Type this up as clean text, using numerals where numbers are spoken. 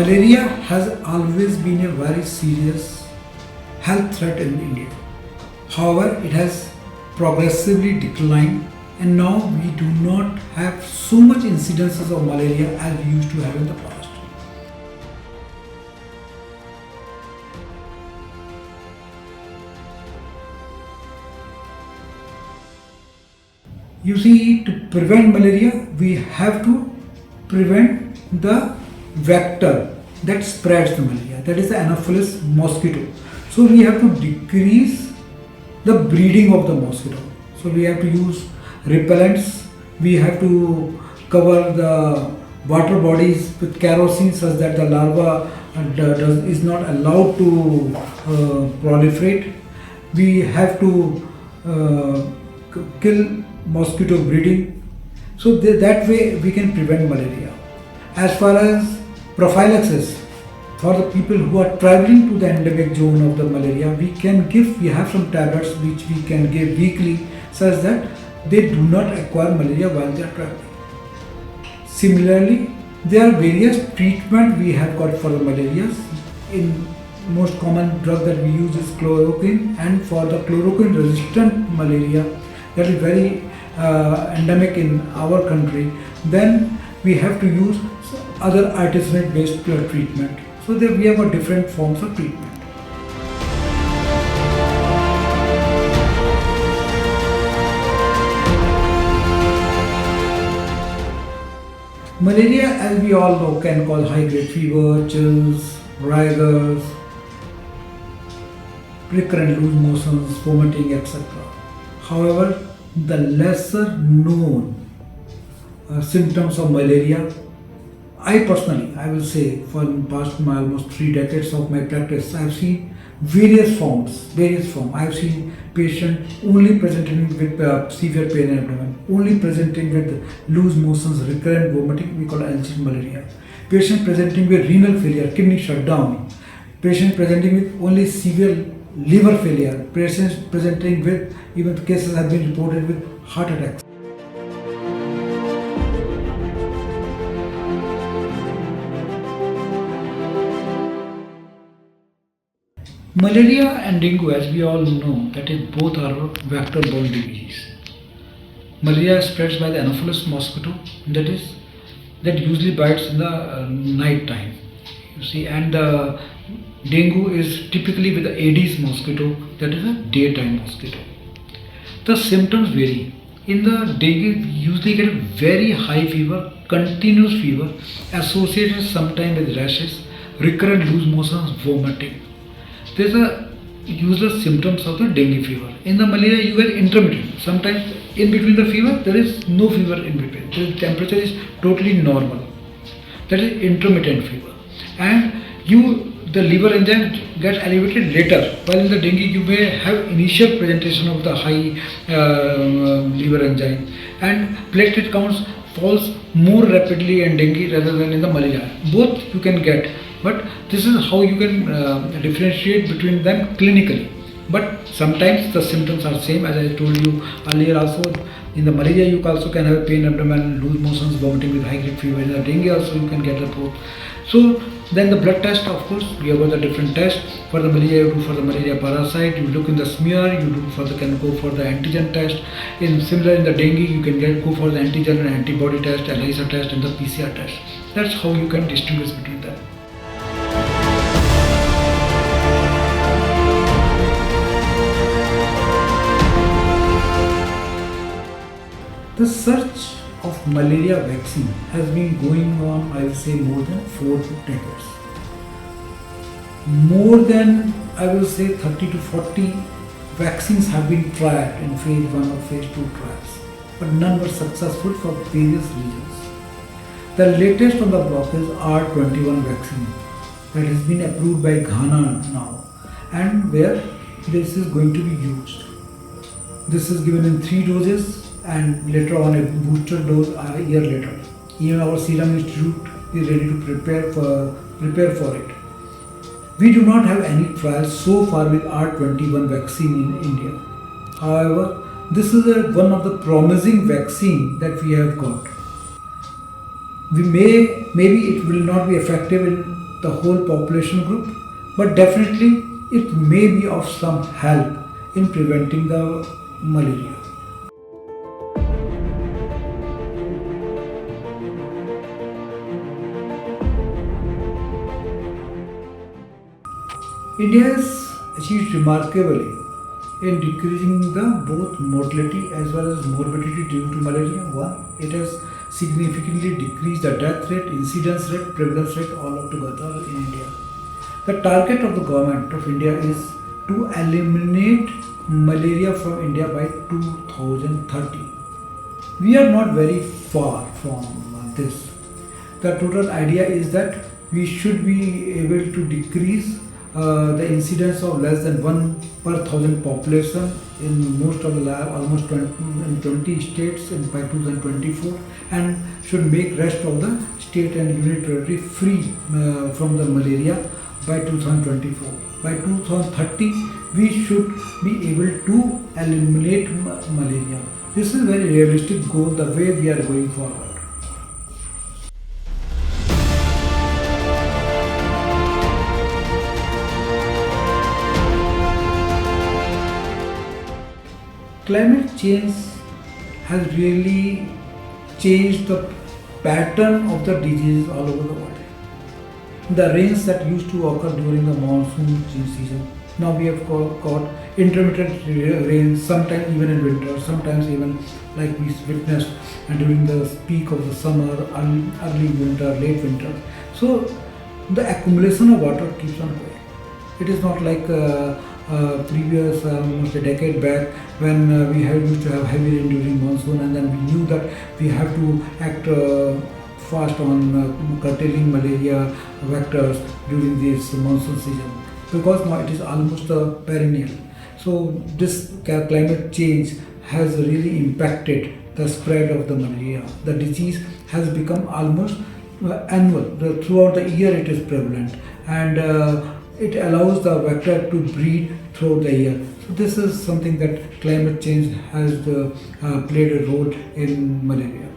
Malaria has always been a very serious health threat in India. However, it has progressively declined, and now we do not have so much incidences of malaria as we used to have in the past. You see, to prevent malaria, we have to prevent the vector that spreads the malaria, that is the Anopheles mosquito. So we have to decrease the breeding of the mosquito. So we have to use repellents, we have to cover the water bodies with kerosene such that the larva is not allowed to proliferate. We have to kill mosquito breeding. So that way we can prevent malaria. As far as prophylaxis, for the people who are traveling to the endemic zone of the malaria, we have some tablets which we can give weekly such that they do not acquire malaria while they are traveling. Similarly, there are various treatments we have got for the malaria. In most common drug that we use is chloroquine, and for the chloroquine resistant malaria that is very endemic in our country, then we have to use other artesunate based treatment. So there we have got different forms of treatment. Malaria, as we all know, can cause high-grade fever, chills, rigors, recurrent loose motions, vomiting, etc. However, the lesser known symptoms of malaria, I will say, for the past almost 3 decades of my practice, I have seen various forms. I have seen patients only presenting with severe pain in abdomen, only presenting with loose motions, recurrent vomiting, we call LG malaria. Patient presenting with renal failure, kidney shutdown. Patient presenting with only severe liver failure. Patients presenting with, even cases have been reported with heart attacks. Malaria and dengue, as we all know, that is both are vector-borne diseases. Malaria spreads by the Anopheles mosquito, that usually bites in the night time. You see, and dengue is typically with the Aedes mosquito, that is a daytime mosquito. The symptoms vary. In the dengue, we usually get a very high fever, continuous fever, associated sometimes with rashes, recurrent loose motions, vomiting. These are usual symptoms of the dengue fever. In the malaria, you get intermittent. Sometimes in between the fever, there is no fever in between. The temperature is totally normal. That is intermittent fever. And the liver enzyme gets elevated later. While in the dengue, you may have initial presentation of the high liver enzyme, and platelet counts falls more rapidly in dengue rather than in the malaria. Both you can get. But this is how you can differentiate between them clinically. But sometimes the symptoms are same, as I told you earlier also. In the malaria, you also can have pain abdomen, loose motions, vomiting with high-grade fever. In the dengue also you can get the both. So then the blood test, of course, we have got the different tests. For the malaria, you do for the malaria parasite, you look in the smear, you can go for the antigen test. Similar in the dengue, you can go for the antigen and antibody test, ELISA test, and the PCR test. That's how you can distinguish between them. The search of malaria vaccine has been going on, I will say, more than 4 decades. More than, I will say, 30 to 40 vaccines have been tried in phase 1 or phase 2 trials, but none were successful for various reasons. The latest on the block is R21 vaccine that has been approved by Ghana now, and where this is going to be used. This is given in 3 doses, and later on a booster dose a year later. Even our Serum Institute is ready to prepare for it. We do not have any trials so far with R21 vaccine in India. However, this is one of the promising vaccine that we have got. Maybe it will not be effective in the whole population group, but definitely it may be of some help in preventing the malaria. India has achieved remarkably in decreasing the both mortality as well as morbidity due to malaria. One, it has significantly decreased the death rate, incidence rate, prevalence rate all up together in India. The target of the government of India is to eliminate malaria from India by 2030. We are not very far from this. The total idea is that we should be able to decrease the incidence of less than 1 per 1,000 population in most of the lab, almost 20 states by 2024, and should make rest of the state and union territory free from the malaria by 2024. By 2030, we should be able to eliminate malaria. This is a very realistic goal, the way we are going forward. Climate change has really changed the pattern of the diseases all over the world. The rains that used to occur during the monsoon season, now we have got intermittent rains, sometimes even in winter, sometimes even like we witnessed during the peak of the summer, early winter, late winter. So the accumulation of water keeps on going. It is not like previous almost a decade back when we used to have heavy rain during monsoon, and then we knew that we have to act fast on curtailing malaria vectors during this monsoon season, because now it is almost perennial. So this climate change has really impacted the spread of the malaria. The disease has become almost annual. Throughout the year it is prevalent, and it allows the vector to breed throughout the year. So this is something that climate change has played a role in malaria.